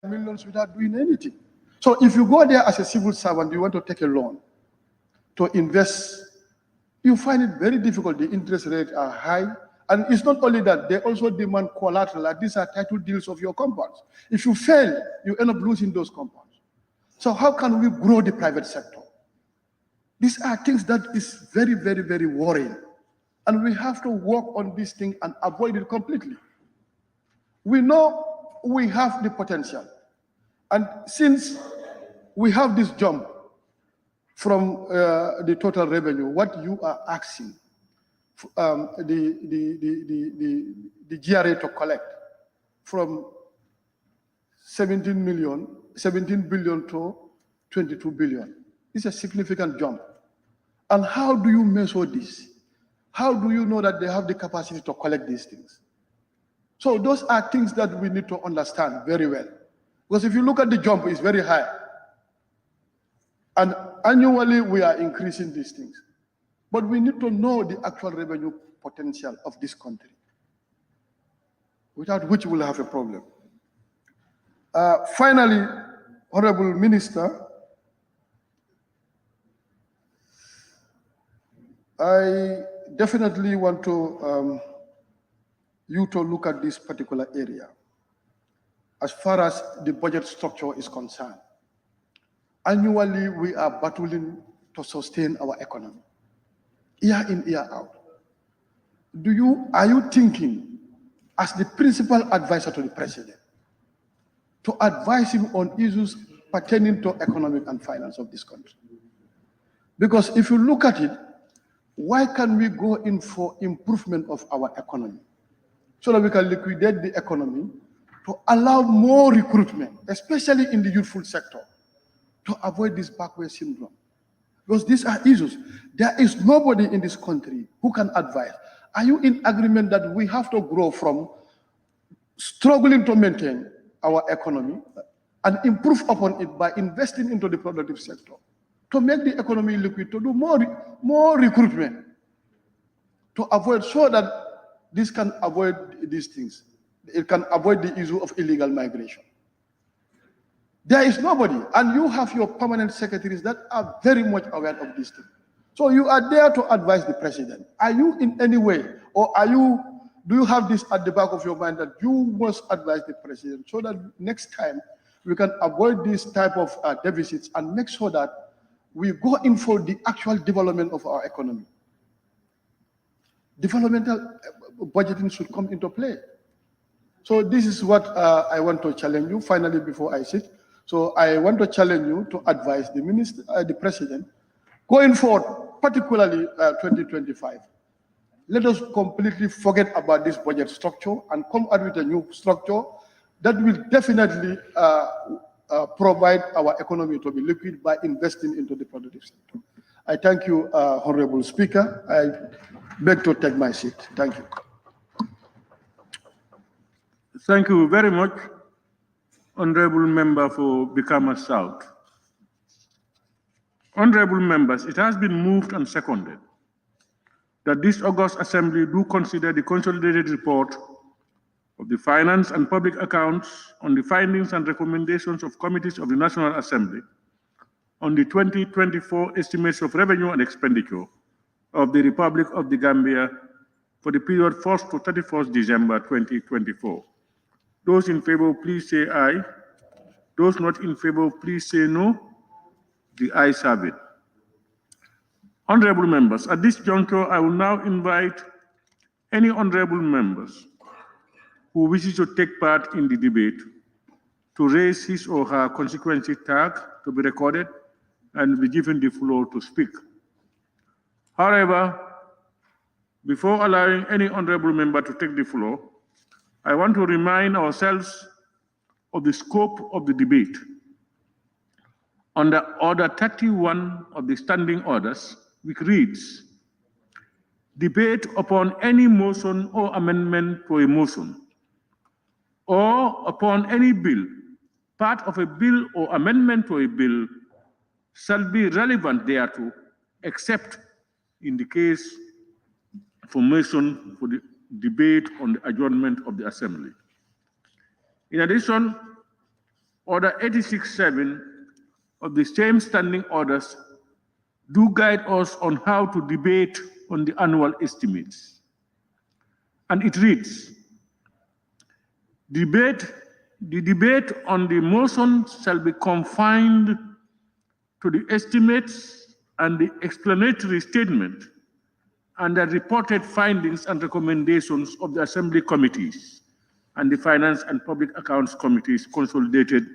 millions without doing anything. So if you go there as a civil servant, you want to take a loan to invest, you find it very difficult. The interest rates are high. And it's not only that, they also demand collateral. Like these are title deals of your compounds. If you fail, you end up losing those compounds. So how can we grow the private sector? These are things that is very, very, very worrying. And we have to work on this thing and avoid it completely. We know we have the potential. And since we have this jump from the total revenue, what you are asking, the GRA to collect from 17 billion to 22 billion. It's a significant jump. And how do you measure this? How do you know that they have the capacity to collect these things? So those are things that we need to understand very well. Because if you look at the jump, it's very high. And annually, we are increasing these things. But we need to know the actual revenue potential of this country, without which we'll have a problem. Finally, Honorable Minister, I definitely want to you to look at this particular area as far as the budget structure is concerned. Annually, we are battling to sustain our economy, year in, year out. Are you thinking, as the principal advisor to the president, to advise him on issues pertaining to economic and finance of this country? Because if you look at it, why can we go in for improvement of our economy so that we can liquidate the economy to allow more recruitment, especially in the youthful sector, to avoid this backward syndrome? Because these are issues. There is nobody in this country who can advise. Are you in agreement that we have to grow from struggling to maintain our economy and improve upon it by investing into the productive sector, to make the economy liquid, to do more recruitment, to avoid, so that this can avoid these things. It can avoid the issue of illegal migration. There is nobody, and you have your permanent secretaries that are very much aware of this thing. So you are there to advise the president. Are you in any way, or do you have this at the back of your mind that you must advise the president so that next time we can avoid this type of deficits and make sure that we go in for the actual development of our economy? Developmental budgeting should come into play. So this is what I want to challenge you finally before I sit. So I want to challenge you to advise the minister, the president, going forward, particularly 2025. Let us completely forget about this budget structure and come out with a new structure that will definitely provide our economy to be liquid by investing into the productive sector. I thank you, Honorable Speaker. I beg to take my seat. Thank you. Thank you very much, Honorable Member for Bikama South. Honorable members, it has been moved and seconded that this August Assembly do consider the consolidated report of the Finance and Public Accounts on the findings and recommendations of committees of the National Assembly on the 2024 estimates of revenue and expenditure of the Republic of the Gambia for the period 1st to 31st December 2024. Those in favor, please say aye. Those not in favor, please say no. The ayes have it. Honorable members, at this juncture, I will now invite any honorable members who wishes to take part in the debate to raise his or her constituency tag to be recorded and be given the floor to speak. However, before allowing any honorable member to take the floor, I want to remind ourselves of the scope of the debate. Under Order 31 of the Standing Orders, which reads, debate upon any motion or amendment to a motion, or upon any bill, part of a bill or amendment to a bill, shall be relevant thereto, except in the case for motion for the debate on the adjournment of the Assembly. In addition, Order 86.7 of the same standing orders do guide us on how to debate on the annual estimates. And it reads, the debate on the motion shall be confined to the estimates and the explanatory statement and the reported findings and recommendations of the Assembly committees and the Finance and Public Accounts Committee's consolidated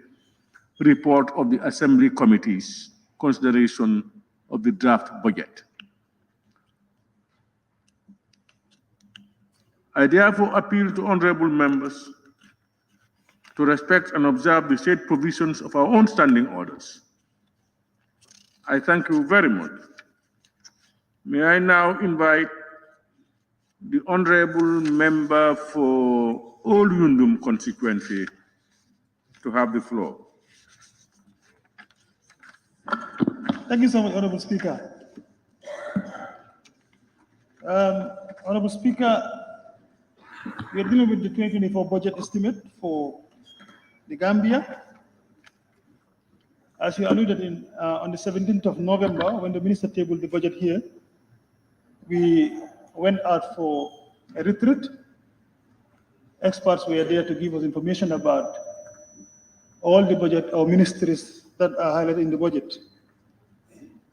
report of the Assembly committees, consideration of the draft budget. I therefore appeal to honorable members to respect and observe the said provisions of our own standing orders. I thank you very much. May I now invite the honorable member for Old Yundum constituency to have the floor. Thank you so much, Honorable Speaker. Honorable Speaker, we are dealing with the 2024 budget estimate for the Gambia. As you alluded in, on the 17th of November, when the minister tabled the budget here, we went out for a retreat. Experts were there to give us information about all the budget or ministries that are highlighted in the budget.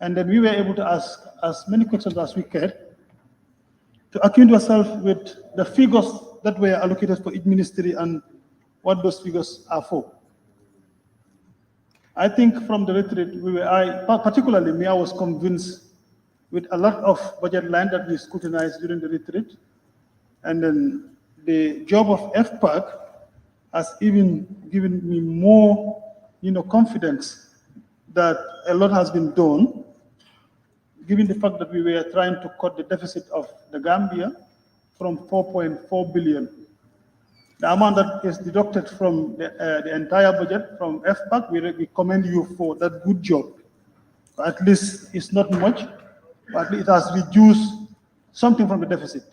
And then we were able to ask as many questions as we could to acquaint ourselves with the figures that were allocated for each ministry and what those figures are for. I think from the retreat, particularly me, I was convinced with a lot of budget line that we scrutinized during the retreat. And then the job of FPAC has even given me more, confidence that a lot has been done, given the fact that we were trying to cut the deficit of the Gambia from 4.4 billion. The amount that is deducted from the entire budget from FPAC, we commend you for that good job. At least it's not much, but it has reduced something from the deficit.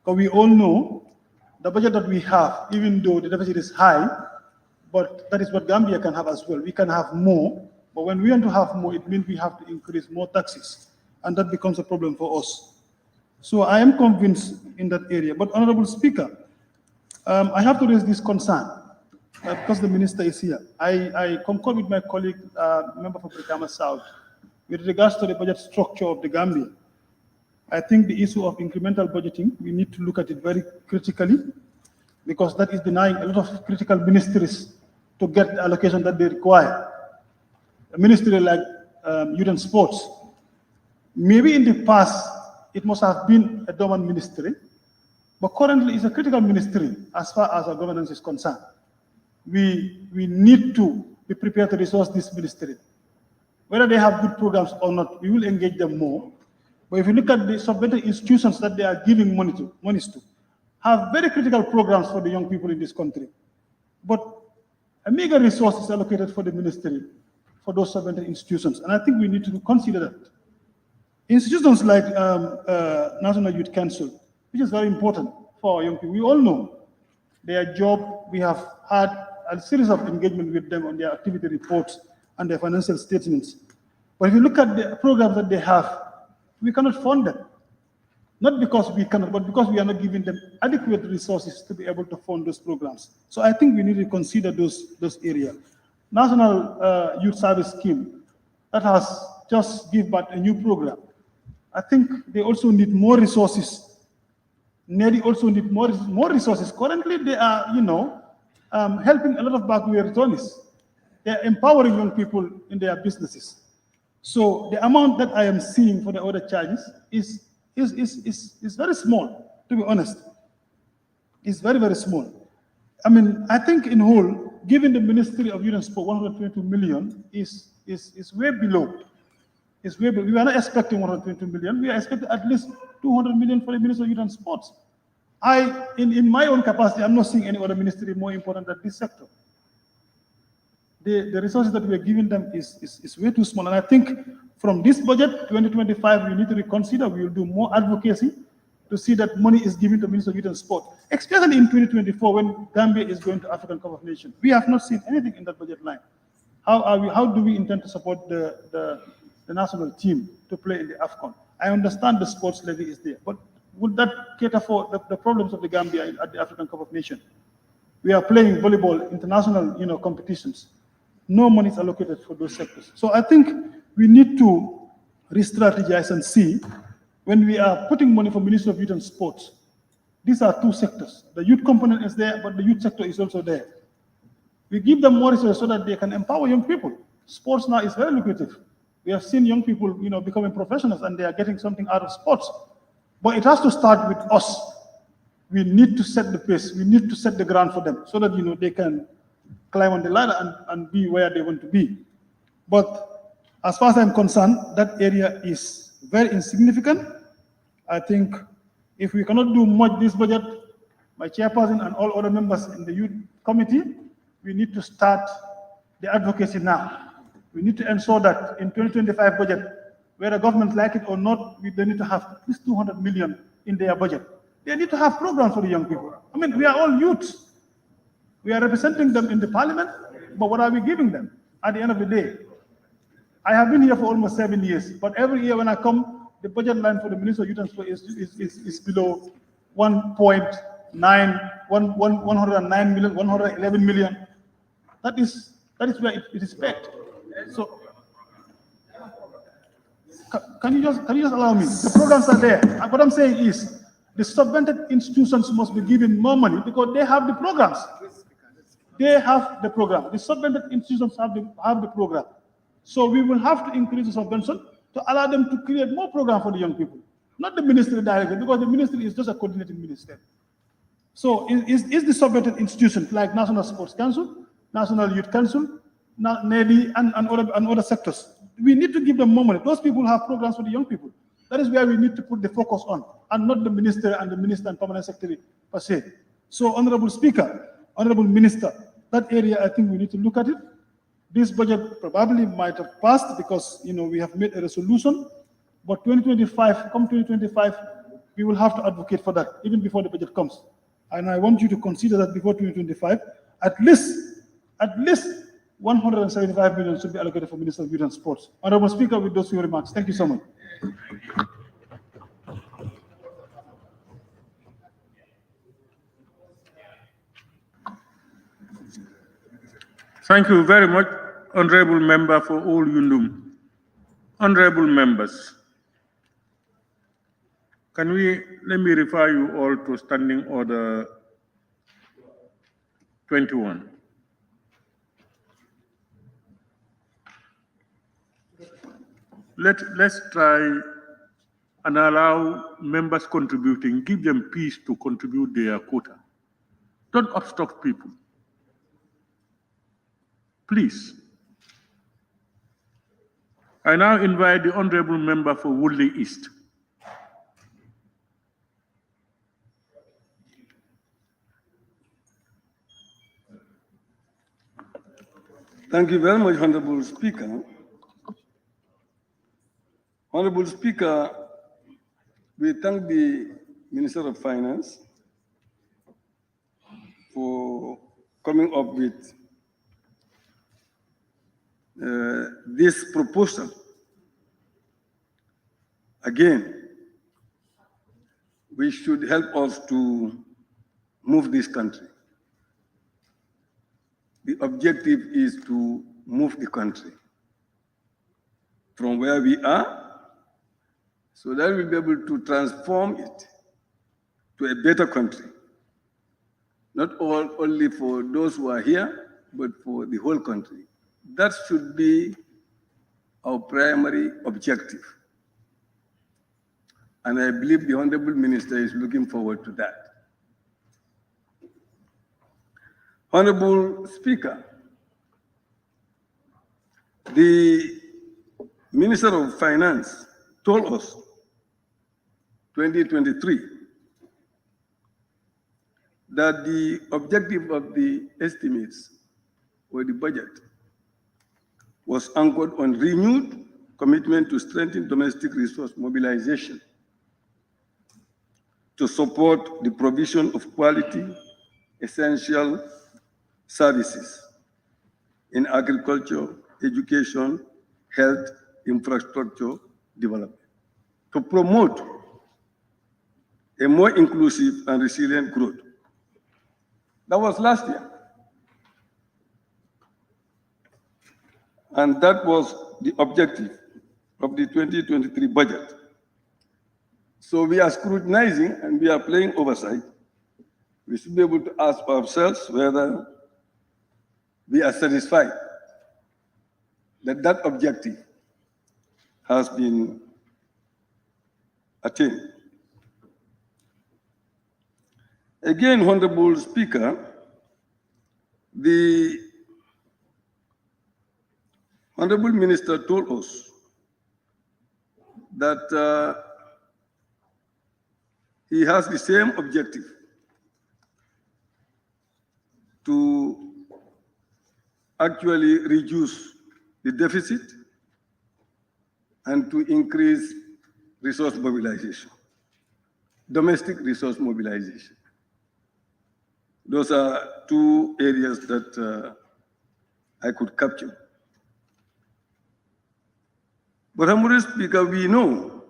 Because we all know the budget that we have, even though the deficit is high, but that is what Gambia can have as well. We can have more, but when we want to have more, it means we have to increase more taxes, and that becomes a problem for us. So I am convinced in that area. But Honorable Speaker, I have to raise this concern because the minister is here. I concur with my colleague, member for Brikama South, with regards to the budget structure of the Gambia. I think the issue of incremental budgeting, we need to look at it very critically, because that is denying a lot of critical ministries to get the allocation that they require. A ministry like Youth and Sports, maybe in the past, it must have been a dormant ministry, but currently it's a critical ministry as far as our governance is concerned. We need to be prepared to resource this ministry. Whether they have good programs or not, we will engage them more. But if you look at the subvented institutions that they are giving monies to, have very critical programs for the young people in this country. But a meager resource is allocated for the ministry for those subvented institutions. And I think we need to consider that. Institutions like National Youth Council, which is very important for our young people. We all know their job. We have had a series of engagement with them on their activity reports and their financial statements. But if you look at the programs that they have, we cannot fund them. Not because we cannot, but because we are not giving them adequate resources to be able to fund those programs. So I think we need to consider those areas. National Youth Service Scheme, that has just given back a new program. I think they also need more resources. NEDI also need more resources. Currently, they are, helping a lot of backward returnees. They are empowering young people in their businesses. So the amount that I am seeing for the other charges is very small, to be honest. It's very, very small. I mean, I think in whole, given the Ministry of Youth and Sport, 122 million is way below. It's way below. We are not expecting 122 million. We are expecting at least 200 million for the Ministry of Youth and Sports. In my own capacity, I'm not seeing any other ministry more important than this sector. The resources that we are giving them is way too small. And I think from this budget, 2025, we need to reconsider. We will do more advocacy to see that money is given to Minister of Youth and Sport, especially in 2024 when Gambia is going to African Cup of Nations. We have not seen anything in that budget line. How do we intend to support the national team to play in the AFCON? I understand the sports levy is there, but would that cater for the problems of the Gambia at the African Cup of Nations? We are playing volleyball, international, competitions. No money is allocated for those sectors. So I think we need to re-strategize and see when we are putting money for Ministry of Youth and Sports. These are two sectors. The youth component is there, but the youth sector is also there. We give them more resources so that they can empower young people. Sports now is very lucrative. We have seen young people, becoming professionals and they are getting something out of sports. But it has to start with us. We need to set the pace. We need to set the ground for them so that, they can climb on the ladder and be where they want to be. But as far as I'm concerned, that area is very insignificant. I think if we cannot do much this budget, my chairperson and all other members in the youth committee, we need to start the advocacy now. We need to ensure that in 2025 budget, whether government like it or not, they need to have at least 200 million in their budget. They need to have programs for the young people. I mean, we are all youths. We are representing them in the parliament, but what are we giving them at the end of the day? I have been here for almost 7 years, but every year when I come, the budget line for the Minister of Youth and Sport is below 109 million, 111 million. That is where it is pegged. So can you just allow me? The programs are there. What I'm saying is the subvented institutions must be given more money because they have the programs. They have the program. The subvented institutions have the program. So we will have to increase the subvention to allow them to create more program for the young people, not the ministry directly, because the ministry is just a coordinating ministry. So is the subvented institutions like National Sports Council, National Youth Council, NEDI, and other sectors, we need to give them more money. Those people have programs for the young people. That is where we need to put the focus on, and not the minister and permanent secretary per se. So, Honorable Speaker, Honorable Minister, that area, I think we need to look at it. This budget probably might have passed because, we have made a resolution, but 2025, we will have to advocate for that, even before the budget comes. And I want you to consider that before 2025, at least 175 million should be allocated for Minister of Youth and Sports. Honorable Speaker, with those few remarks, thank you so much. Thank you very much, Honorable Member for all Yundum. Honorable members, let me refer you all to Standing Order 21. Let's try and allow members contributing, give them peace to contribute their quota. Don't obstruct people. Please. I now invite the Honorable Member for Woodley East. Thank you very much, Honorable Speaker. Honorable Speaker, we thank the Minister of Finance for coming up with this proposal. Again, we should help us to move this country. The objective is to move the country from where we are so that we'll be able to transform it to a better country. Not only for those who are here, but for the whole country. That should be our primary objective. And I believe the Honorable Minister is looking forward to that. Honorable Speaker, the Minister of Finance told us 2023 that the objective of the estimates or the budget was anchored on renewed commitment to strengthen domestic resource mobilization to support the provision of quality, essential services in agriculture, education, health, infrastructure development, to promote a more inclusive and resilient growth. That was last year. And that was the objective of the 2023 budget. So we are scrutinizing and we are playing oversight. We should be able to ask ourselves whether we are satisfied that that objective has been attained. Again, Honorable Speaker, the Honorable Minister told us that he has the same objective to actually reduce the deficit and to increase resource mobilization, domestic resource mobilization. Those are two areas that I could capture. But, Honorable Speaker, we know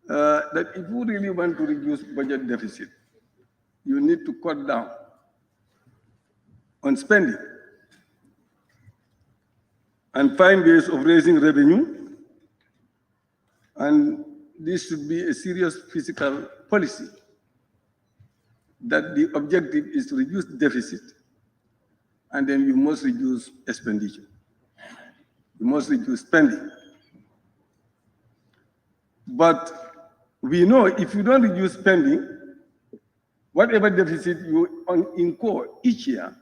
that if you really want to reduce budget deficit, you need to cut down on spending and find ways of raising revenue. And this should be a serious fiscal policy, that the objective is to reduce deficit, and then you must reduce expenditure. You must reduce spending. But we know if you don't reduce spending, whatever deficit you incur each year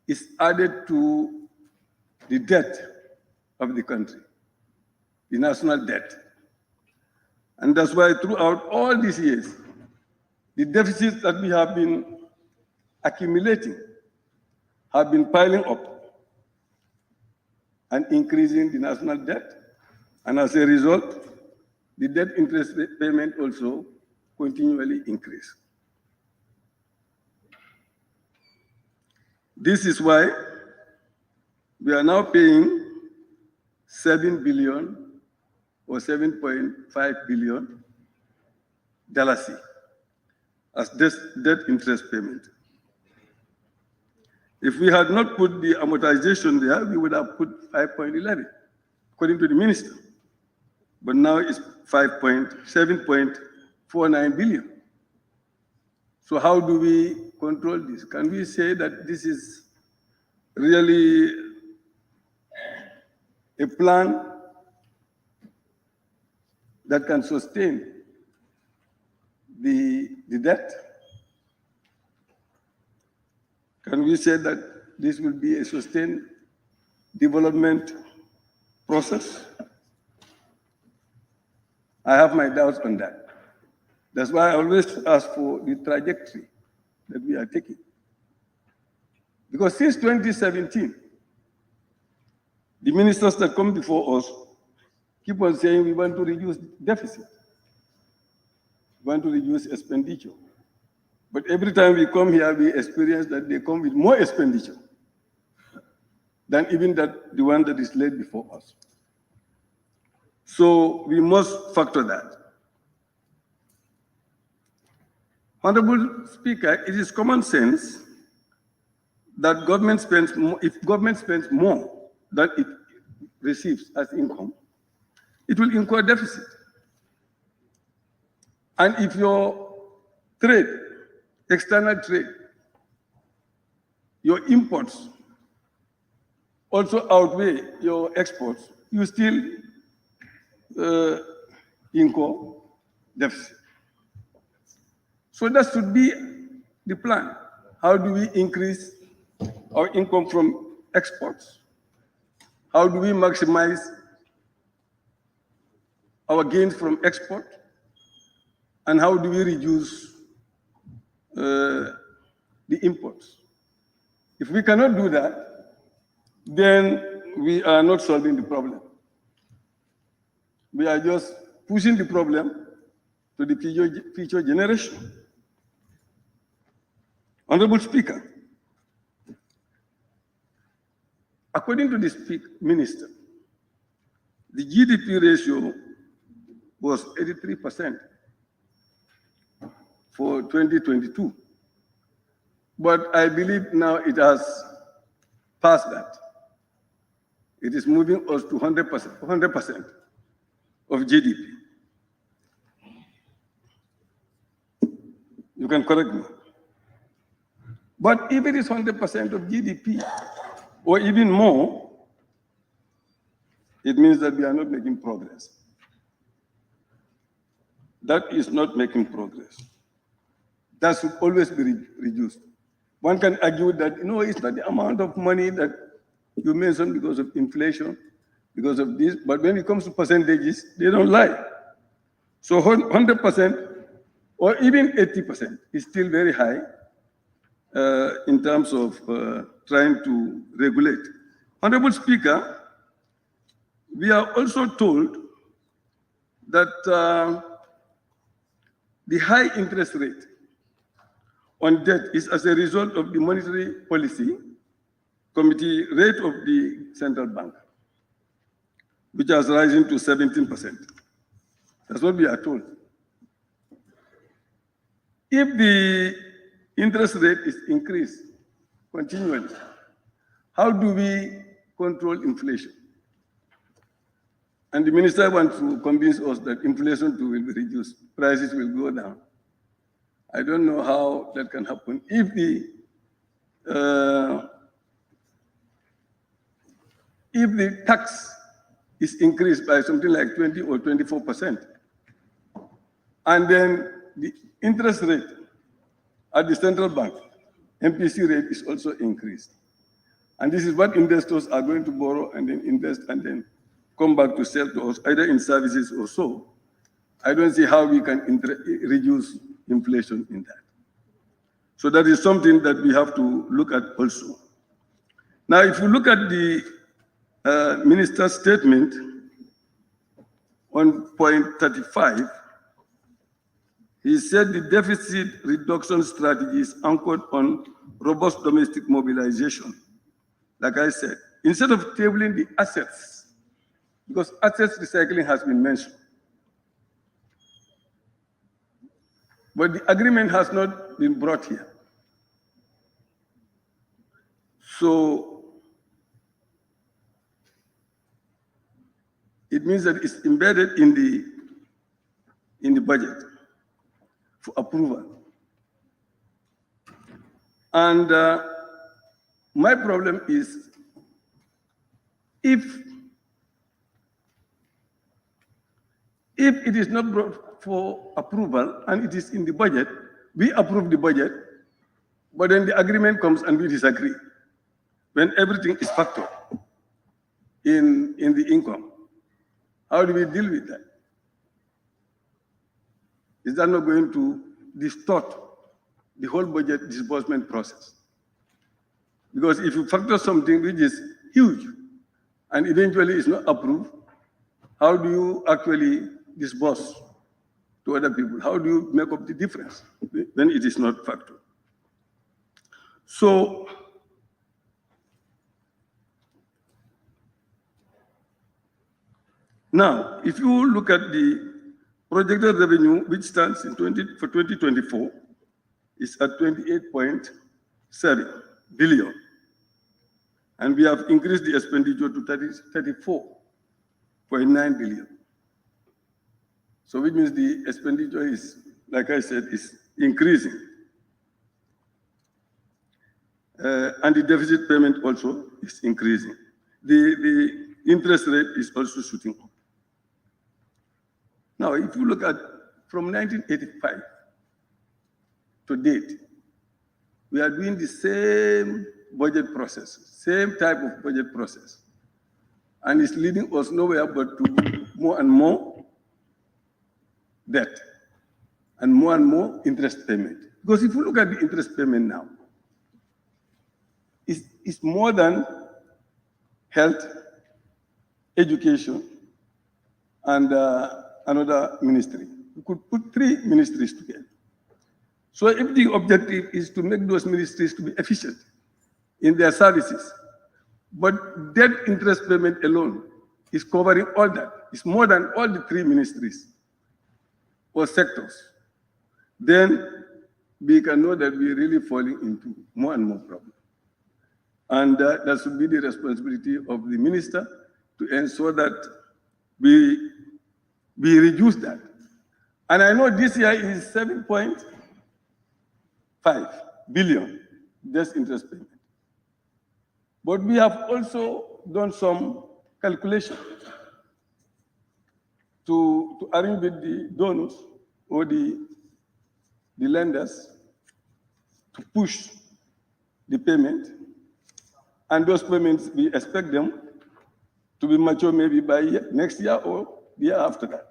is added to the debt of the country, the national debt. And that's why throughout all these years, the deficits that we have been accumulating have been piling up and increasing the national debt. And as a result, the debt interest payment also continually increase. This is why we are now paying 7 billion or 7.5 billion as debt interest payment. If we had not put the amortization there, we would have put 5.11, according to the minister. But now it's 7.49 billion. So how do we control this? Can we say that this is really a plan that can sustain the debt? Can we say that this will be a sustained development process? I have my doubts on that. That's why I always ask for the trajectory that we are taking. Because since 2017, the ministers that come before us keep on saying we want to reduce deficit, we want to reduce expenditure. But every time we come here, we experience that they come with more expenditure than even the one that is laid before us. So we must factor that. Honorable Speaker, it is common sense that government spends more, if government spends more than it receives as income, it will incur deficit. And if your trade, external trade, your imports also outweigh your exports, you still incur deficit. So that should be the plan. How do we increase our income from exports? How do we maximize our gains from export? And how do we reduce the imports? If we cannot do that, then we are not solving the problem. We are just pushing the problem to the future generation. Honorable Speaker, according to the Minister, the GDP ratio was 83% for 2022. But I believe now it has passed that. It is moving us to 100% of GDP. You can correct me. But if it is 100% of GDP, or even more, it means that we are not making progress. That is not making progress. That should always be reduced. One can argue that, it's not the amount of money that you mentioned because of inflation, because of this, but when it comes to percentages, they don't lie. So 100% or even 80% is still very high in terms of trying to regulate. Honorable Speaker, we are also told that the high interest rate on debt is as a result of the monetary policy committee rate of the central bank, which has risen to 17%. That's what we are told. If the interest rate is increased continually, how do we control inflation? And the minister wants to convince us that inflation too will be reduced, prices will go down. I don't know how that can happen. If the tax is increased by something like 20 or 24%, and then the interest rate at the central bank, MPC rate, is also increased. And this is what investors are going to borrow and then invest and then come back to sell to us, either in services or so. I don't see how we can reduce inflation in that. So that is something that we have to look at also. Now, if you look at the minister's statement on point 35, he said the deficit reduction strategy is anchored on robust domestic mobilization. Like I said, instead of tabling the assets, because assets recycling has been mentioned, but the agreement has not been brought here. So it means that it's embedded in the budget for approval. And my problem is if it is not brought for approval and it is in the budget, we approve the budget, but then the agreement comes and we disagree when everything is factored in the income. How do we deal with that? Is that not going to distort the whole budget disbursement process? Because if you factor something which is huge and eventually is not approved, how do you actually disburse to other people? How do you make up the difference when it is not factored? So, now, if you look at the projected revenue, which stands for 2024, is at 28.7 billion. And we have increased the expenditure to 34.9 billion. So which means the expenditure is, like I said, is increasing. And the deficit payment also is increasing. The interest rate is also shooting up. Now, if you look at from 1985 to date, we are doing the same budget process, same type of budget process. And it's leading us nowhere but to more and more debt and more interest payment. Because if you look at the interest payment now, it's more than health, education, and another ministry. we could put 3 ministries together. So if the objective is to make those ministries to be efficient in their services, but debt interest payment alone is covering all that, it's more than all the 3 ministries or sectors, then we can know that we're really falling into more and more problems. And that should be the responsibility of the minister to ensure that we reduce that. And I know this year is 7.5 billion just interest payment. But we have also done some calculation to arrange with the donors or the lenders to push the payment. And those payments, we expect them to be mature maybe by next year or the year after that.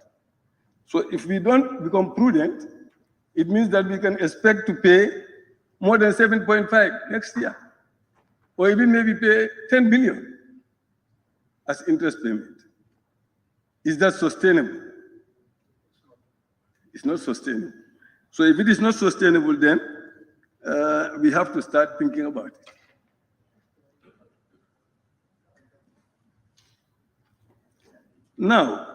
So if we don't become prudent, it means that we can expect to pay more than 7.5 next year, or even maybe pay 10 billion as interest payment. Is that sustainable? It's not sustainable. So if it is not sustainable, then we have to start thinking about it. Now,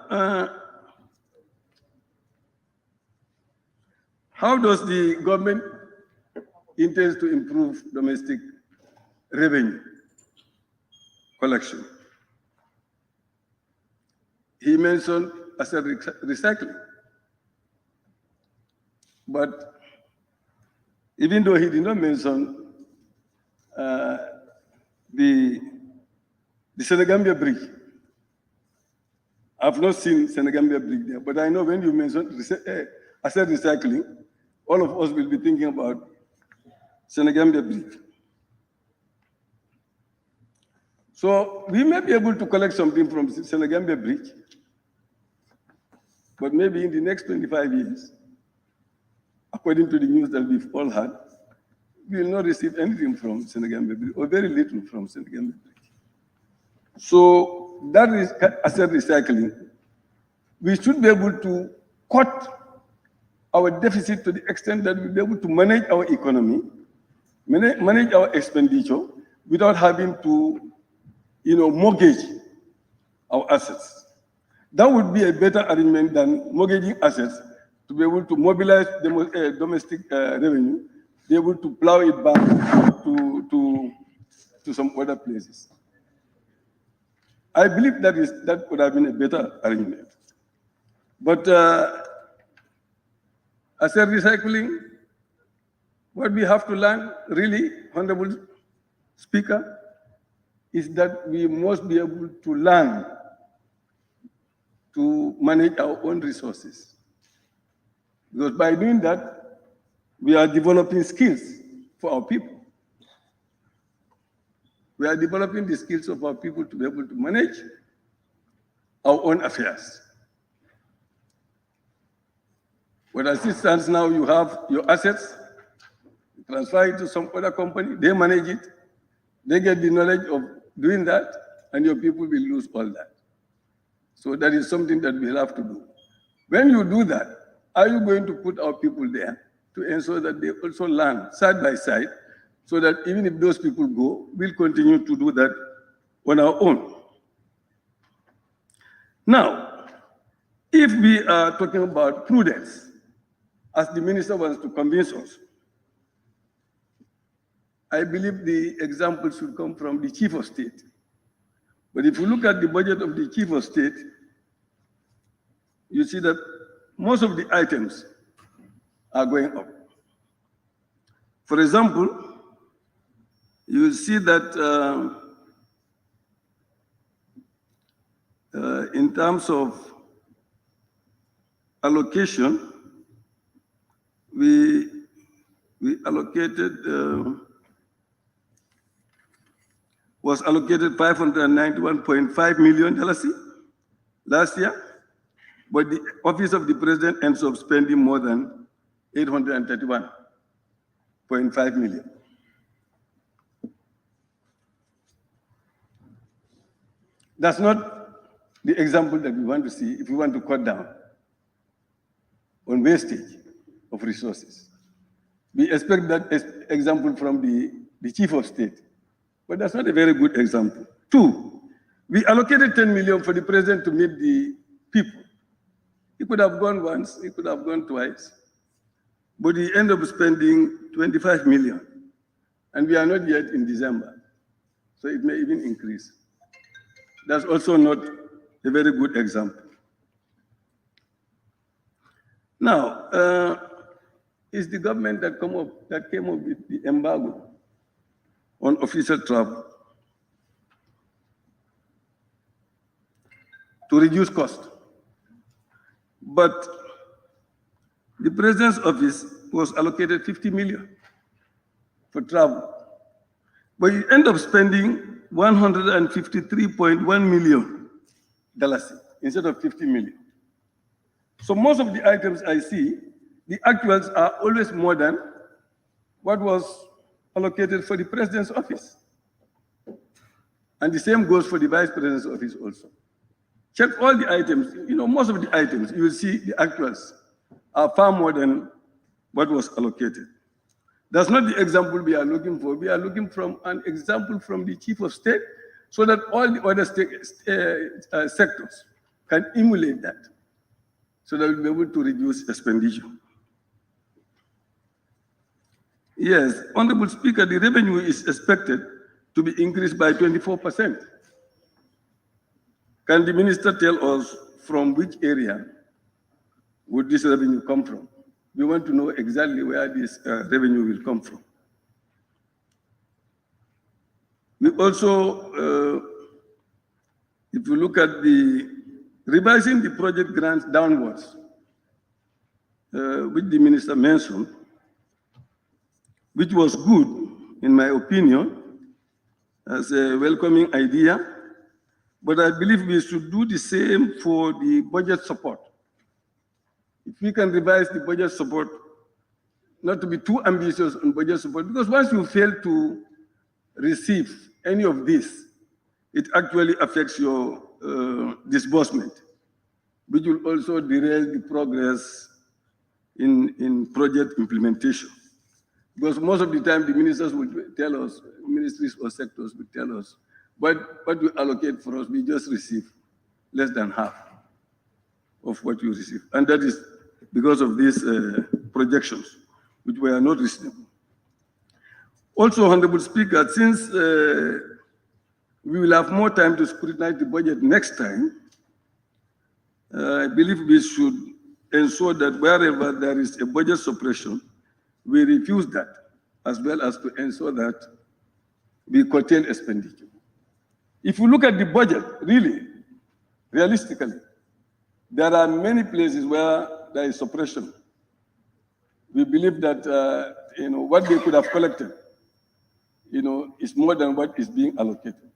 how does the government intend to improve domestic revenue collection? He mentioned asset recycling. But even though he did not mention the Senegambia Bridge, I've not seen Senegambia Bridge there, but I know when you mention asset recycling, all of us will be thinking about Senegambia Bridge. So we may be able to collect something from Senegambia Bridge, but maybe in the next 25 years, according to the news that we've all had, we will not receive anything from Senegambia Bridge, or very little from Senegambia Bridge. So that is asset recycling. We should be able to cut our deficit to the extent that we'll be able to manage our economy, manage our expenditure without having to, mortgage our assets. That would be a better arrangement than mortgaging assets to be able to mobilize domestic revenue, be able to plow it back to some other places. I believe that would have been a better arrangement. But asset recycling, what we have to learn, really, Honorable Speaker, is that we must be able to learn to manage our own resources. Because by doing that, we are developing skills for our people. We are developing the skills of our people to be able to manage our own affairs. But as it stands now, you have your assets, you transfer it to some other company, they manage it, they get the knowledge of doing that, and your people will lose all that. So that is something that we'll have to do. When you do that, are you going to put our people there to ensure that they also learn side by side, so that even if those people go, we'll continue to do that on our own? Now, if we are talking about prudence, as the minister wants to convince us, I believe the example should come from the chief of state. But if you look at the budget of the chief of state, you see that most of the items are going up. For example, you will see that in terms of allocation, we allocated, was allocated $591.5 million last year, but the office of the president ends up spending more than $831.5 million. That's not the example that we want to see if we want to cut down. on wastage of resources. We expect that example from the chief of state, but that's not a very good example. 2, we allocated 10 million for the president to meet the people. He could have gone once, he could have gone twice, but he ended up spending 25 million, and we are not yet in December, so it may even increase. That's also not a very good example. Now, it's the government that came up with the embargo on official travel to reduce cost. But the president's office was allocated 50 million for travel, but you end up spending $153.1 million instead of 50 million. So most of the items I see, the actuals are always more than what was allocated for the president's office. And the same goes for the vice president's office also. Check all the items, most of the items, you will see the actuals are far more than what was allocated. That's not the example we are looking for. We are looking for an example from the chief of state so that all the other sectors can emulate that, so that we'll be able to reduce expenditure. Yes, Honorable Speaker, the revenue is expected to be increased by 24%. Can the minister tell us from which area would this revenue come from? We want to know exactly where this revenue will come from. We also, if you look at the revising the project grants downwards, which the minister mentioned, which was good, in my opinion, as a welcoming idea, but I believe we should do the same for the budget support. If we can revise the budget support, not to be too ambitious on budget support, because once you fail to receive any of this, it actually affects your disbursement, which will also derail the progress in project implementation. Because most of the time, the ministers will tell us, ministries or sectors will tell us, what you allocate for us, we just receive less than half of what you receive. And that is because of these projections, which were not reasonable. Also, Honorable Speaker, since we will have more time to scrutinize the budget next time, I believe we should ensure that wherever there is a budget suppression, we refuse that, as well as to ensure that we curtail expenditure. If you look at the budget, really, realistically, there are many places where there is suppression. We believe that what they could have collected, is more than what is being allocated.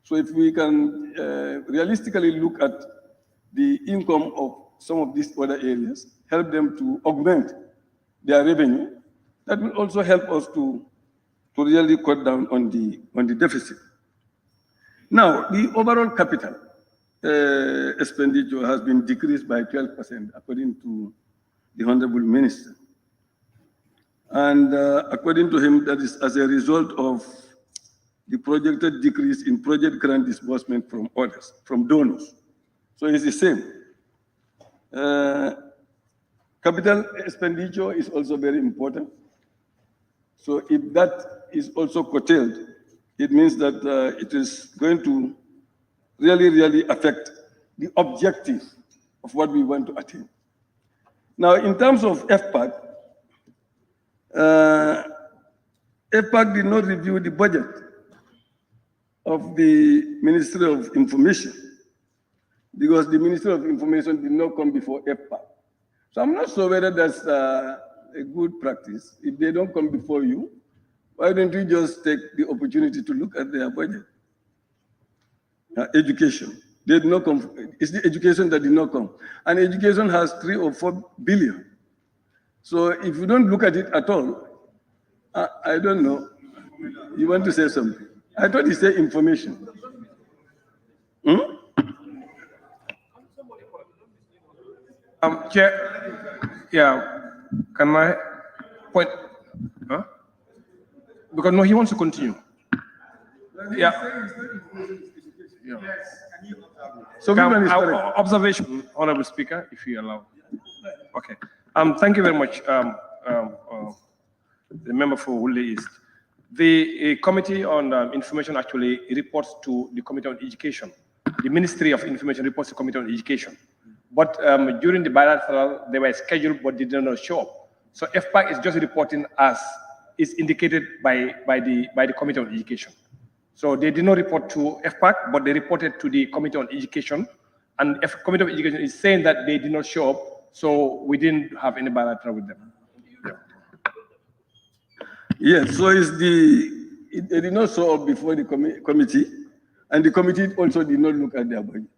So if we can realistically look at the income of some of these other areas, help them to augment their revenue, that will also help us to really cut down on the deficit. Now, the overall capital expenditure has been decreased by 12%, according to the Honorable Minister. And according to him, that is as a result of the projected decrease in project grant disbursement from others, from donors. So it's the same. Capital expenditure is also very important. So if that is also curtailed, it means that it is going to really affect the objective of what we want to attain. Now, in terms of FPAC, FPAC did not review the budget of the Ministry of Information because the Ministry of Information did not come before FPAC. So I'm not sure whether that's a good practice. If they don't come before you, why don't you just take the opportunity to look at their budget? Education. They did not come. It's the education that did not come. And education has 3 or 4 billion. So if you don't look at it at all, I don't know. You want to say something? I thought you said information. Chair, Yeah, can I point? Huh? Because no, he wants to continue. Yeah. So Observation, Honorable Speaker, if you allow. Okay. Thank you very much, the member for Woodley East. The Committee on Information actually reports to the Committee on Education. The Ministry of Information reports to the Committee on Education. But during the bilateral, they were scheduled but did not show up. So FPAC is just reporting as is indicated by the Committee on Education. So they did not report to FPAC, but they reported to the Committee on Education. And Committee on Education is saying that they did not show up, so we didn't have any bilateral with them. Yeah. Yes, so it did not show up before the committee, and the committee also did not look at their budget.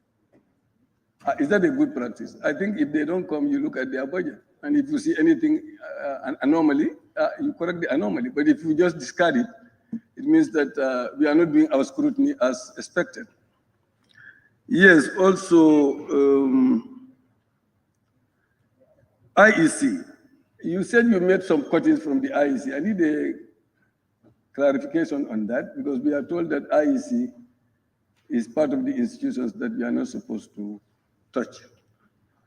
Is that a good practice? I think if they don't come, you look at their budget. And if you see anything anomaly, you correct the anomaly. But if you just discard it, it means that we are not doing our scrutiny as expected. Yes, also, IEC. You said you made some cuttings from the IEC. I need a clarification on that, because we are told that IEC is part of the institutions that we are not supposed to touch.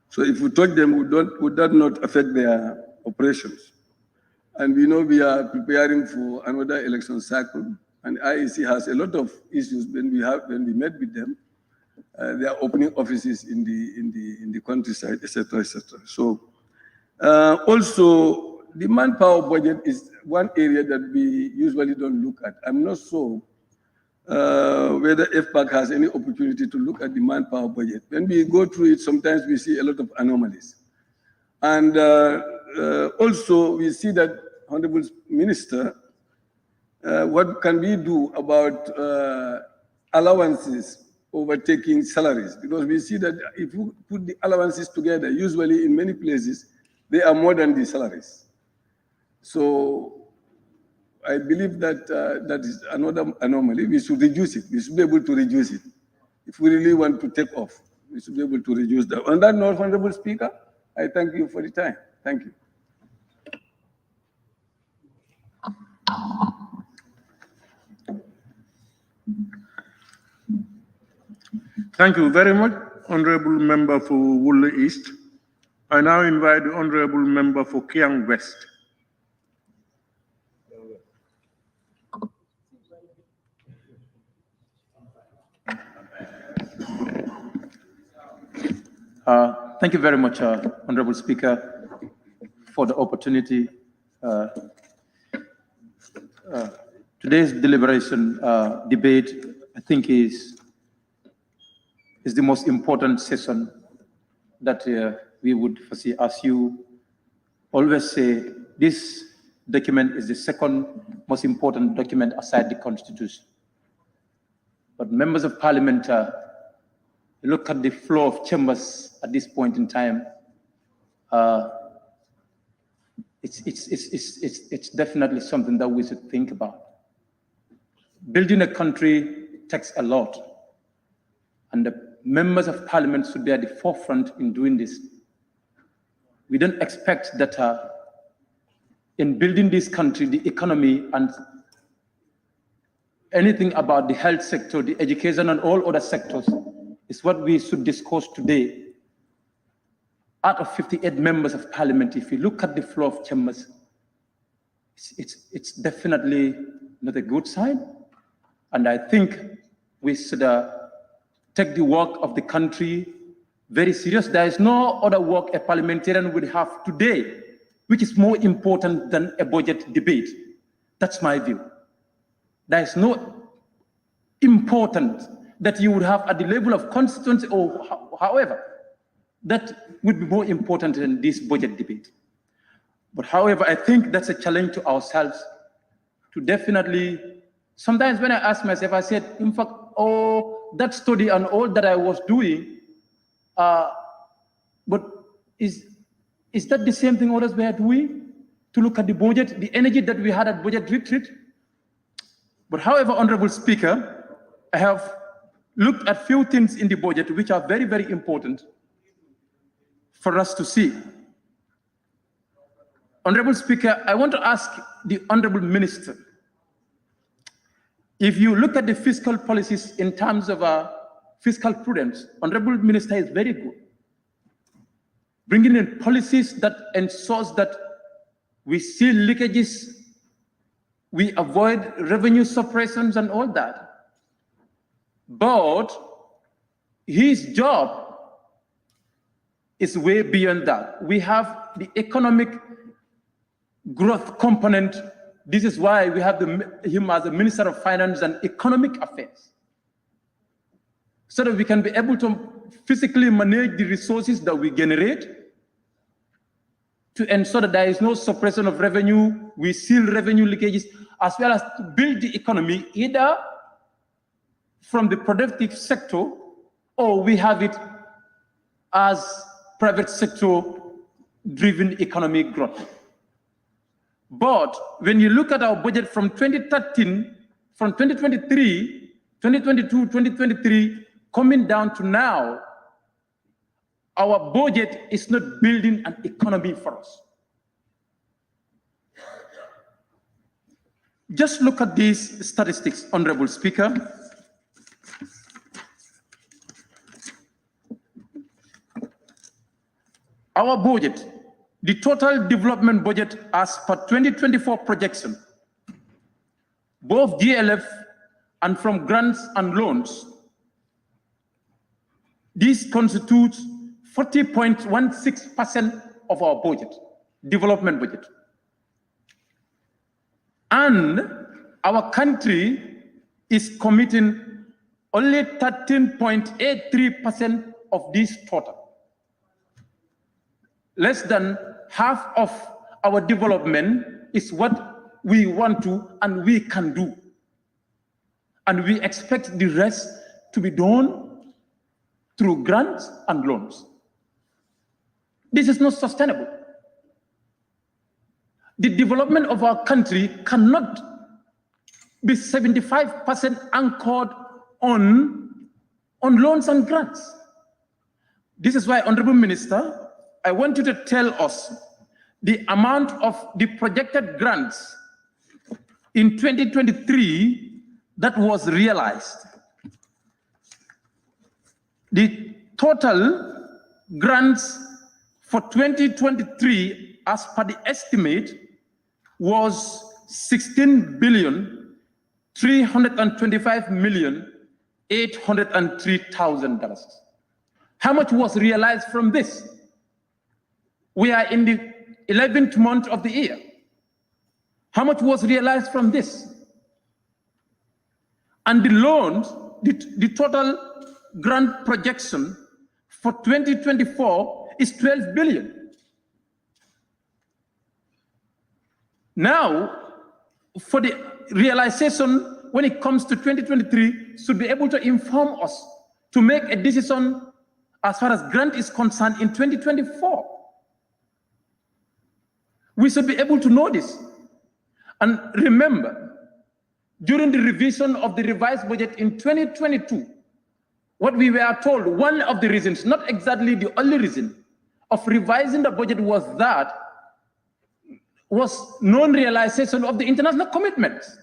So if we touch them, would that not affect their operations? And we know we are preparing for another election cycle, and IEC has a lot of issues when we met with them. They are opening offices in the countryside, etc., etc. So also, the manpower budget is one area that we usually don't look at. I'm not sure whether FPAC has any opportunity to look at the manpower budget. When we go through it, sometimes we see a lot of anomalies. And also, we see that, Honorable Minister, what can we do about allowances overtaking salaries? Because we see that if you put the allowances together, usually in many places, they are more than the salaries. So I believe that that is another anomaly. We should reduce it. We should be able to reduce it. If we really want to take off, we should be able to reduce that. On that note, Honorable Speaker, I thank you for the time. Thank you. Thank you very much, Honorable Member for Woodley East. I now invite the Honorable Member for Kiang West. Thank you very much, Honorable Speaker, for the opportunity. Today's deliberation debate, I think, is the most important session that we would foresee. As you always say, this document is the second most important document aside the Constitution. But members of Parliament, look at the flow of chambers at this point in time. It's definitely something that we should think about. Building a country takes a lot, and the members of Parliament should be at the forefront in doing this. We don't expect that in building this country, the economy, and anything about the health sector, the education, and all other sectors is what we should discuss today. Out of 58 members of Parliament, if you look at the flow of chambers, it's definitely not a good sign. And I think we should take the work of the country very serious. There is no other work a parliamentarian would have today, which is more important than a budget debate. That's my view. There is no important that you would have at the level of constituency or however, that would be more important than this budget debate. But however, I think that's a challenge to ourselves to definitely, sometimes when I ask myself, I said, in fact, oh, that study and all that I was doing, but is that the same thing others were doing? To look at the budget, the energy that we had at budget retreat? But however, Honorable Speaker, I have looked at few things in the budget which are very, very important for us to see. Honorable Speaker, I want to ask the Honorable Minister, if you look at the fiscal policies in terms of fiscal prudence, Honorable Minister is very good. Bringing in policies that ensures that we see leakages, we avoid revenue suppressions and all that. But his job is way beyond that. We have the economic growth component. This is why we have him as the Minister of Finance and Economic Affairs, so that we can be able to physically manage the resources that we generate to ensure that there is no suppression of revenue, we seal revenue leakages, as well as to build the economy either from the productive sector or we have it as private sector driven economic growth. But when you look at our budget from 2013, from 2023, 2022, 2023, coming down to now, our budget is not building an economy for us. Just look at these statistics, Honorable Speaker. Our budget, the total development budget as per 2024 projection, both GLF and from grants and loans, this constitutes 40.16% of our budget, development budget. And our country is committing only 13.83% of this total. Less than half of our development is what we want to and we can do. And we expect the rest to be done through grants and loans. This is not sustainable. The development of our country cannot be 75% anchored on loans and grants. This is why, Honorable Minister, I want you to tell us the amount of the projected grants in 2023 that was realized. The total grants for 2023, as per the estimate, was $16,325,803,000. How much was realized from this? We are in the 11th month of the year. How much was realized from this? And the loans, the total grant projection for 2024 is 12 billion. Now, for the realization when it comes to 2023, should be able to inform us to make a decision as far as grant is concerned in 2024. We should be able to know this. And remember, during the revision of the revised budget in 2022, what we were told, one of the reasons, not exactly the only reason, of revising the budget was non-realization of the international commitments.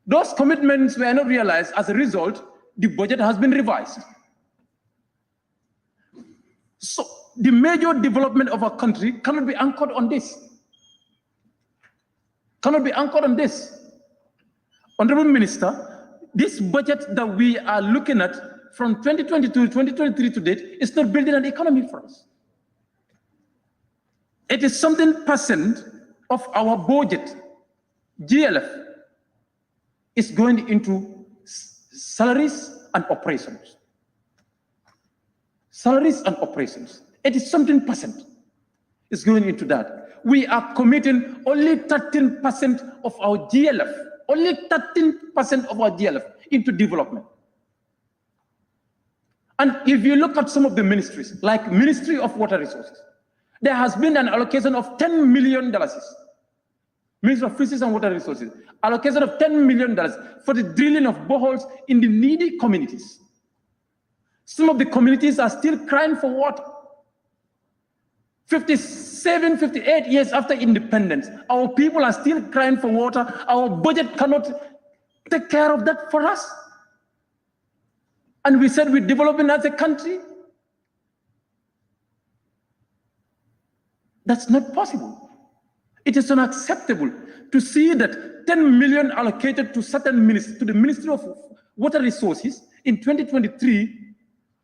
Those commitments were not realized. As a result, the budget has been revised. So the major development of our country cannot be anchored on this. Cannot be anchored on this. Honorable Minister, this budget that we are looking at from 2022 to 2023 to date is not building an economy for us. It is something percent of our budget, GLF, is going into salaries and operations. Salaries and operations. It is something percent is going into that. We are committing only 13% of our GLF, only 13% of our GLF into development. And if you look at some of the ministries, like Ministry of Water Resources, there has been an allocation of $10 million. Ministry of Fisheries and Water Resources, allocation of $10 million for the drilling of boreholes in the needy communities. Some of the communities are still crying for water. 57, 58 years after independence, our people are still crying for water. Our budget cannot take care of that for us. And we said we're developing as a country. That's not possible. It is unacceptable to see that 10 million allocated to certain ministries, to the Ministry of Water Resources in 2023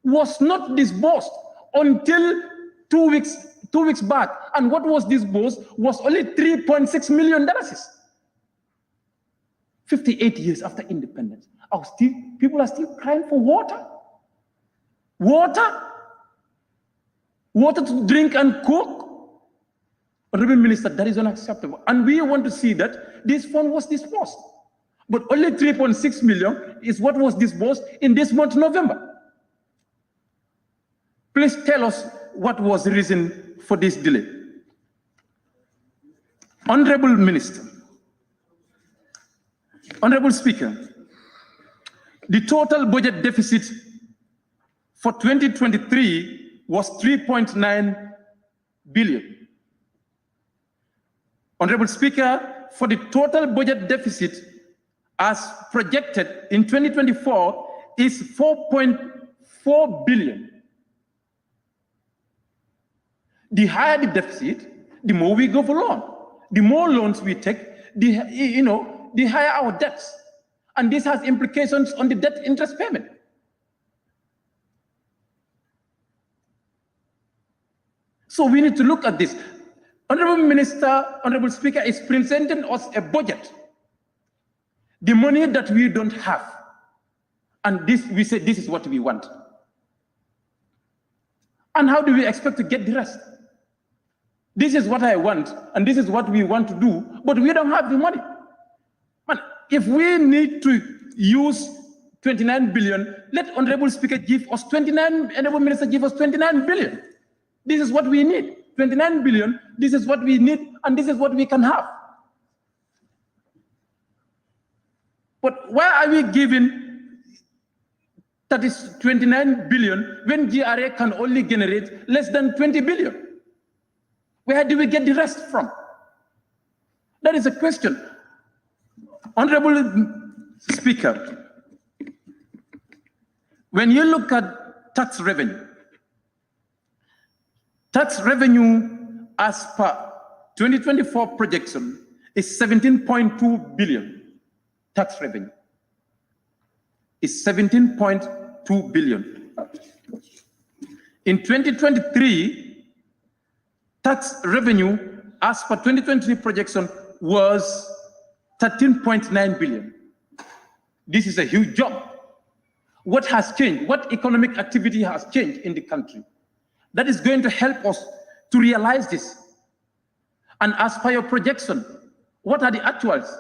was not disbursed until 2 weeks back. And what was disbursed was only $3.6 million. 58 years after independence, people are still crying for water. Water to drink and cook. Honorable Minister, that is unacceptable. And we want to see that this fund was disbursed. But only 3.6 million is what was disbursed in this month, November. Please tell us what was the reason for this delay. Honorable Minister, Honorable Speaker, the total budget deficit for 2023 was 3.9 billion. Honorable Speaker, for the total budget deficit as projected in 2024 is 4.4 billion. The higher the deficit, the more we go for loan. The more loans we take, the higher our debts. And this has implications on the debt interest payment. So we need to look at this. Honorable Minister, Honorable Speaker is presenting us a budget. The money that we don't have. And this, we say this is what we want. And how do we expect to get the rest? This is what I want, and this is what we want to do, but we don't have the money. Man, if we need to use 29 billion, let Honorable Speaker give us 29, Honorable Minister give us 29 billion. This is what we need. 29 billion, this is what we need, and this is what we can have. But why are we giving that is 29 billion when GRA can only generate less than 20 billion? Where do we get the rest from? That is a question. Honorable Speaker, when you look at tax revenue as per 2024 projection is 17.2 billion. Tax revenue is 17.2 billion. In 2023, tax revenue as per 2023 projection was 13.9 billion. This is a huge jump. What has changed? What economic activity has changed in the country? That is going to help us to realize this. And as per your projection, what are the actuals?